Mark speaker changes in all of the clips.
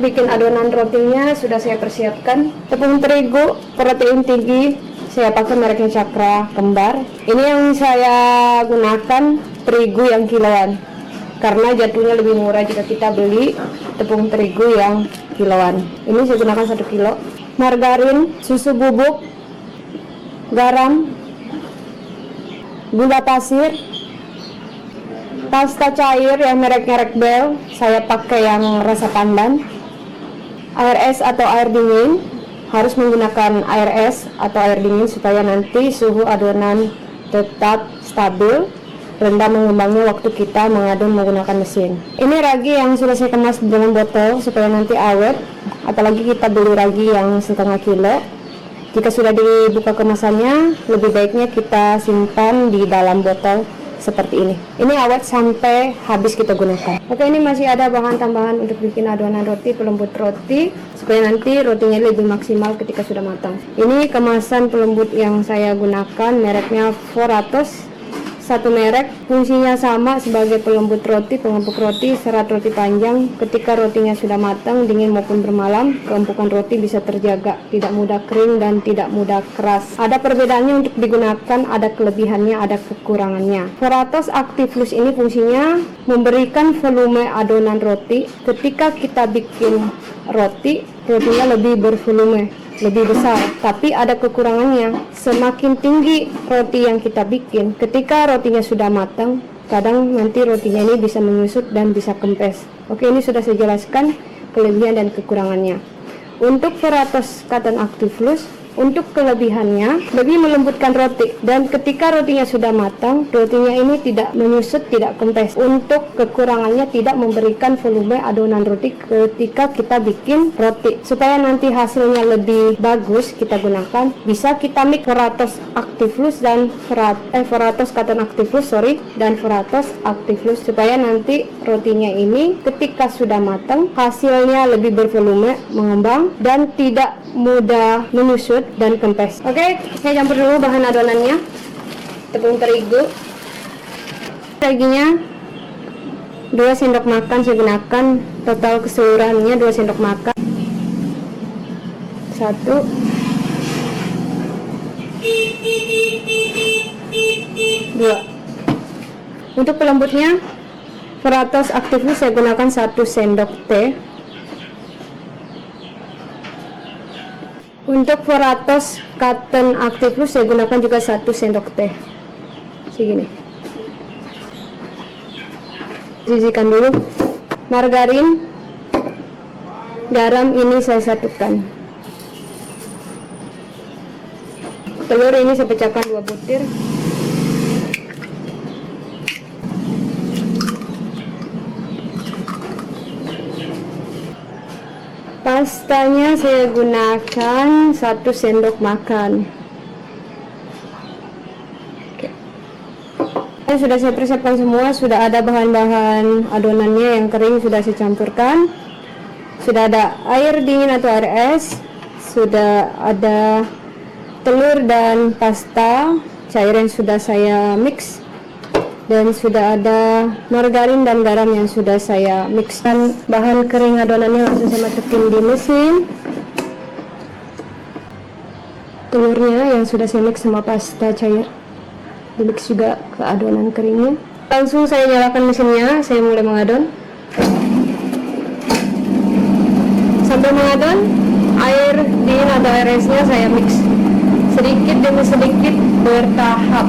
Speaker 1: bikin adonan rotinya sudah saya persiapkan. Tepung terigu protein tinggi, saya pakai mereknya Cakra Kembar. Ini yang saya gunakan terigu yang kiloan, karena jatuhnya lebih murah jika kita beli tepung terigu yang kiloan. Ini saya gunakan 1 kilo. Margarin, susu bubuk, garam, gula pasir, pasta cair yang mereknya Rekbel, saya pakai yang rasa pandan. Air es atau air dingin, harus menggunakan air es atau air dingin supaya nanti suhu adonan tetap stabil, rendah mengembangnya waktu kita mengadon menggunakan mesin. Ini ragi yang sudah saya kemas dengan botol supaya nanti awet, apalagi kita beli ragi yang setengah kilo. Jika sudah dibuka kemasannya, lebih baiknya kita simpan di dalam botol seperti ini. Ini awet sampai habis kita gunakan. Oke, ini masih ada bahan tambahan untuk bikin adonan roti, pelembut roti, supaya nanti rotinya lebih maksimal ketika sudah matang. Ini kemasan pelembut yang saya gunakan, mereknya Foratos. Satu merek, fungsinya sama sebagai pelembut roti, pengempuk roti, serat roti panjang. Ketika rotinya sudah matang, dingin maupun bermalam, keempukan roti bisa terjaga, tidak mudah kering dan tidak mudah keras. Ada perbedaannya untuk digunakan, ada kelebihannya, ada kekurangannya. Foratos Actiflux ini fungsinya memberikan volume adonan roti. Ketika kita bikin roti, rotinya lebih bervolume, lebih besar, tapi ada kekurangannya. Semakin tinggi roti yang kita bikin, ketika rotinya sudah matang, kadang nanti rotinya ini bisa menyusut dan bisa kempes. Oke, ini sudah saya jelaskan kelebihan dan kekurangannya. Untuk Foratos Cotton Actiflux, untuk kelebihannya lebih melembutkan roti, dan ketika rotinya sudah matang, rotinya ini tidak menyusut, tidak kempes. Untuk kekurangannya tidak memberikan volume adonan roti ketika kita bikin roti. Supaya nanti hasilnya lebih bagus, kita gunakan, bisa kita mix Foratos Actiflux dan Foratos Cotton Actiflux, dan Foratos Actiflux, supaya nanti rotinya ini ketika sudah matang hasilnya lebih bervolume, mengembang, dan tidak mudah menyusut dan kempes. Oke, saya campur dulu bahan adonannya. Tepung terigu, raginya 2 sendok makan saya gunakan, total keseluruhannya 2 sendok makan. 1, 2. Untuk pelembutnya, Foratos Actiflux saya gunakan 1 sendok teh. Untuk Foratos Cotton Actiflux saya gunakan juga 1 sendok teh, segini. Sisihkan dulu. Margarin, garam ini saya satukan. Telur ini saya pecahkan 2 butir. Pastanya saya gunakan 1 sendok makan. Oke. Sudah saya persiapkan semua, sudah ada bahan-bahan adonannya yang kering sudah saya campurkan. Sudah ada air dingin atau air es, sudah ada telur dan pasta cair yang sudah saya mix, dan sudah ada margarin dan garam yang sudah saya mixkan. Bahan kering adonannya langsung saya masukin di mesin. Telurnya yang sudah saya mix sama pasta cair di mix juga ke adonan keringnya. Langsung saya nyalakan mesinnya, saya mulai mengadon. Sambil mengadon, air dingin atau air esnya saya mix sedikit demi sedikit bertahap.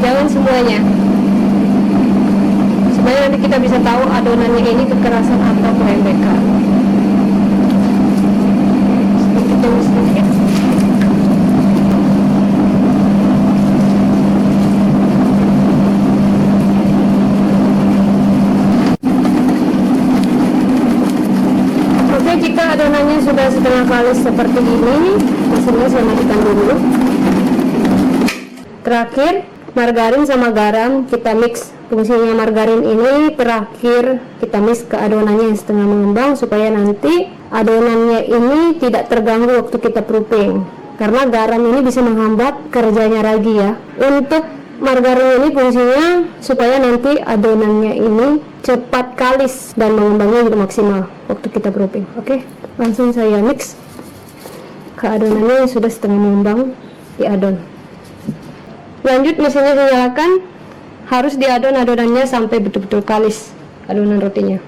Speaker 1: Jangan semuanya, supaya nanti kita bisa tahu adonannya ini kekerasan atau kelembekan. Sedikit demi sedikit. Oke, jika adonannya sudah setengah kali seperti ini, mesinnya saya matikan dulu. Terakhir, margarin sama garam kita mix. Fungsinya margarin ini terakhir kita mix ke adonannya yang setengah mengembang, supaya nanti adonannya ini tidak terganggu waktu kita proofing, karena garam ini bisa menghambat kerjanya ragi ya. Untuk Margarin ini fungsinya supaya nanti adonannya ini cepat kalis dan mengembangnya juga maksimal waktu kita proofing. Oke, langsung saya mix ke adonannya yang sudah setengah mengembang, diadon. Lanjut, mesinnya saya nyalakan, harus diadon adonannya sampai betul-betul kalis adonan rotinya.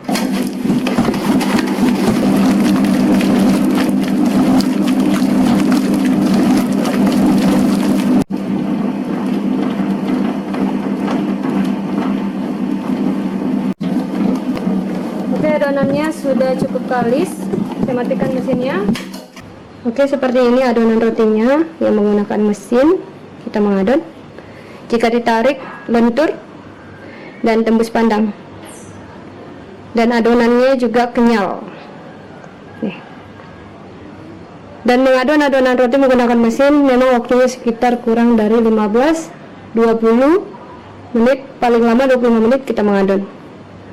Speaker 1: Adonannya sudah cukup kalis, saya matikan mesinnya. Oke, seperti ini adonan rotinya yang menggunakan mesin kita mengadon. Jika ditarik lentur dan tembus pandang, dan adonannya juga kenyal. Nih. Dan mengadon adonan roti menggunakan mesin memang waktunya sekitar kurang dari 15-20 menit, paling lama 25 menit kita mengadon.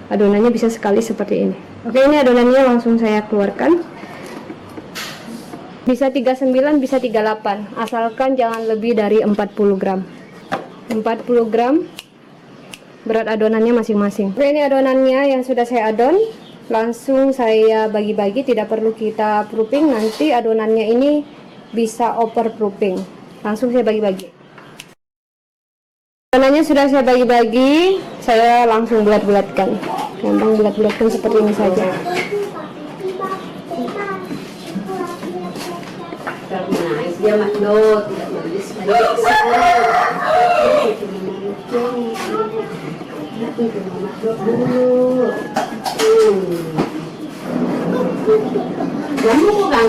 Speaker 1: Adonannya bisa sekali seperti ini. Oke, ini adonannya langsung saya keluarkan. Bisa 39, bisa 38, asalkan jangan lebih dari 40 gram. 40 gram berat adonannya masing-masing. Oke, ini adonannya yang sudah saya adon. Langsung saya bagi-bagi, tidak perlu kita proofing, nanti adonannya ini bisa over proofing. Langsung saya bagi-bagi. Adonannya sudah saya bagi-bagi, saya langsung bulat-bulatkan. Gampang bulat-bulatkan seperti ini saja.
Speaker 2: Dia makdo tidak nulis kamu kan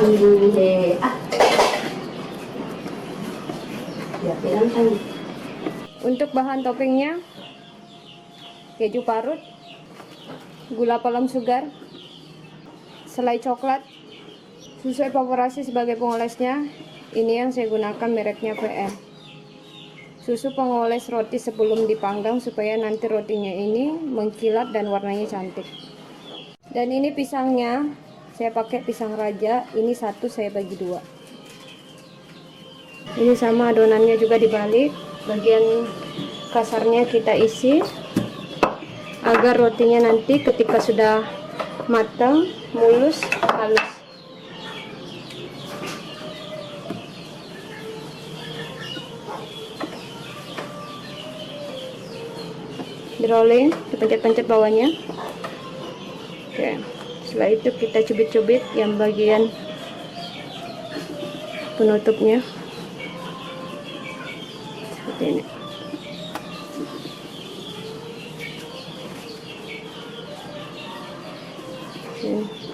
Speaker 1: Untuk bahan toppingnya, keju parut, gula palem sugar, selai coklat, susu evaporasi sebagai pengolesnya. Ini yang saya gunakan mereknya VM. Susu pengoles roti sebelum dipanggang supaya nanti rotinya ini mengkilat dan warnanya cantik. Dan ini pisangnya, saya pakai pisang raja, ini satu saya bagi dua. Ini sama adonannya juga dibalik, bagian kasarnya kita isi agar rotinya nanti ketika sudah matang, mulus, halus. Di rolling, dipencet-pencet bawahnya. Oke, setelah itu kita cubit-cubit yang bagian penutupnya seperti ini. Oke.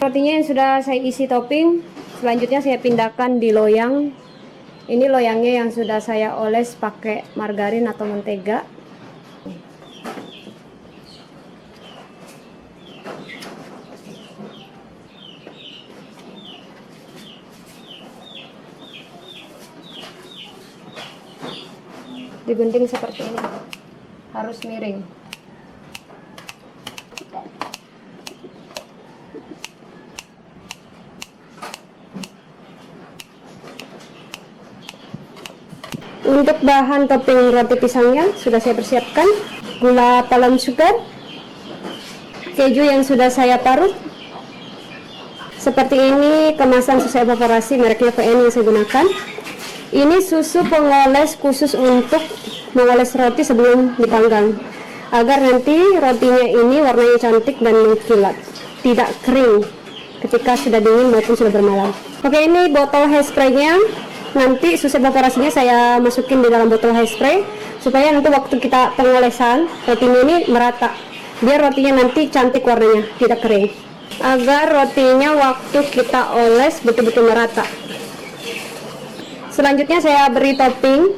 Speaker 1: Rotinya yang sudah saya isi topping, selanjutnya saya pindahkan di loyang. Ini loyangnya yang sudah saya oles pakai margarin atau mentega. Digunting seperti ini, harus miring. Untuk bahan topping roti pisangnya sudah saya persiapkan, gula palem sugar, keju yang sudah saya parut, Seperti ini kemasan susu evaporasi mereknya VN yang saya gunakan. Ini susu pengoles khusus untuk mengoles roti sebelum dipanggang, agar nanti rotinya ini warnanya cantik dan mengkilat, tidak kering ketika sudah dingin maupun sudah bermalam. Oke, ini botol hairspray-nya. Nanti susu evaporasinya saya masukin di dalam botol hairspray supaya nanti waktu kita pengolesan rotinya ini merata, biar rotinya nanti cantik warnanya, tidak kering, agar rotinya waktu kita oles betul-betul merata. Selanjutnya saya beri topping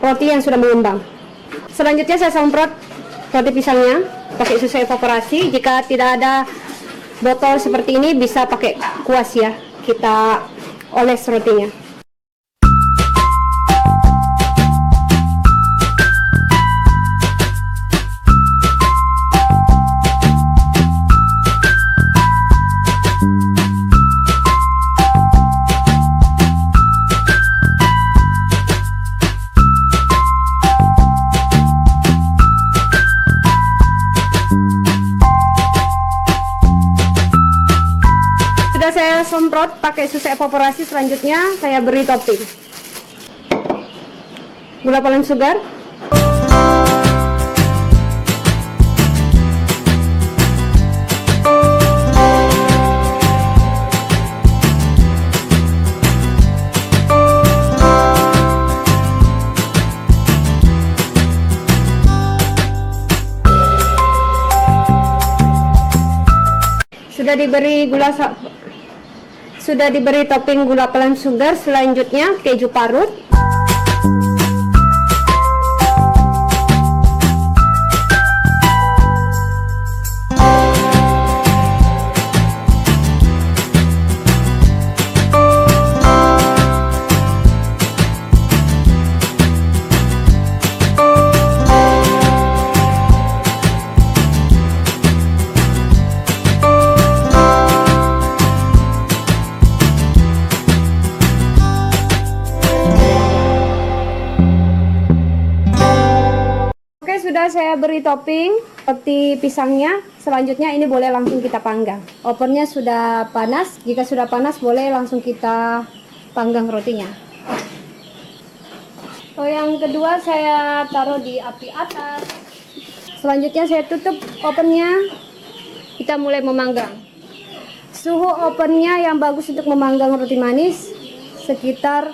Speaker 1: roti yang sudah mengembang. Selanjutnya saya semprot roti pisangnya pakai susu evaporasi. Jika tidak ada botol seperti ini bisa pakai kuas ya, kita oles rotinya. Sudah saya semprot pakai susu evaporasi, selanjutnya saya beri topping gula palem sugar, sudah diberi topping gula palem sugar. Selanjutnya keju parut, sudah saya beri topping roti pisangnya. Selanjutnya ini boleh langsung kita panggang. Ovennya sudah panas. Jika sudah panas boleh langsung kita panggang rotinya. Yang kedua saya taruh di api atas. Selanjutnya saya tutup ovennya. Kita mulai memanggang. Suhu ovennya yang bagus untuk memanggang roti manis sekitar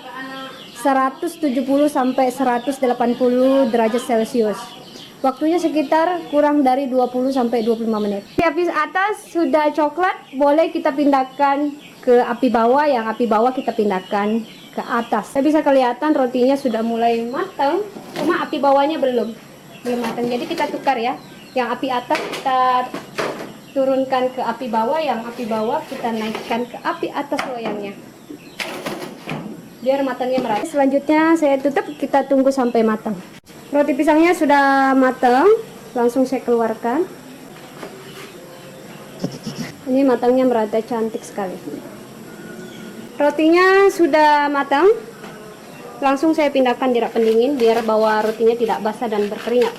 Speaker 1: 170 sampai 180 derajat Celcius. Waktunya sekitar kurang dari 20 sampai 25 menit. Di api atas sudah coklat, boleh kita pindahkan ke api bawah. Yang api bawah kita pindahkan ke atas. Bisa kelihatan rotinya sudah mulai matang, cuma api bawahnya belum matang. Jadi kita tukar ya. Yang api atas kita turunkan ke api bawah, yang api bawah kita naikkan ke api atas loyangnya, biar matangnya merata. Selanjutnya saya tutup, kita tunggu sampai matang. Roti pisangnya sudah matang, langsung saya keluarkan. Ini matangnya merata, cantik sekali. Rotinya sudah matang, langsung saya pindahkan di rak pendingin biar bawah rotinya tidak basah dan berkeringat.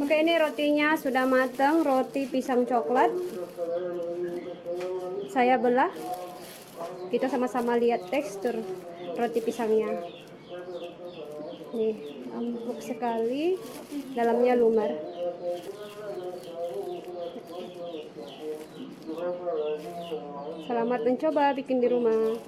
Speaker 1: Oke, ini rotinya sudah matang, roti pisang coklat. Saya belah, kita sama-sama lihat tekstur roti pisangnya. Nih, empuk sekali, dalamnya lumer. Selamat mencoba bikin di rumah.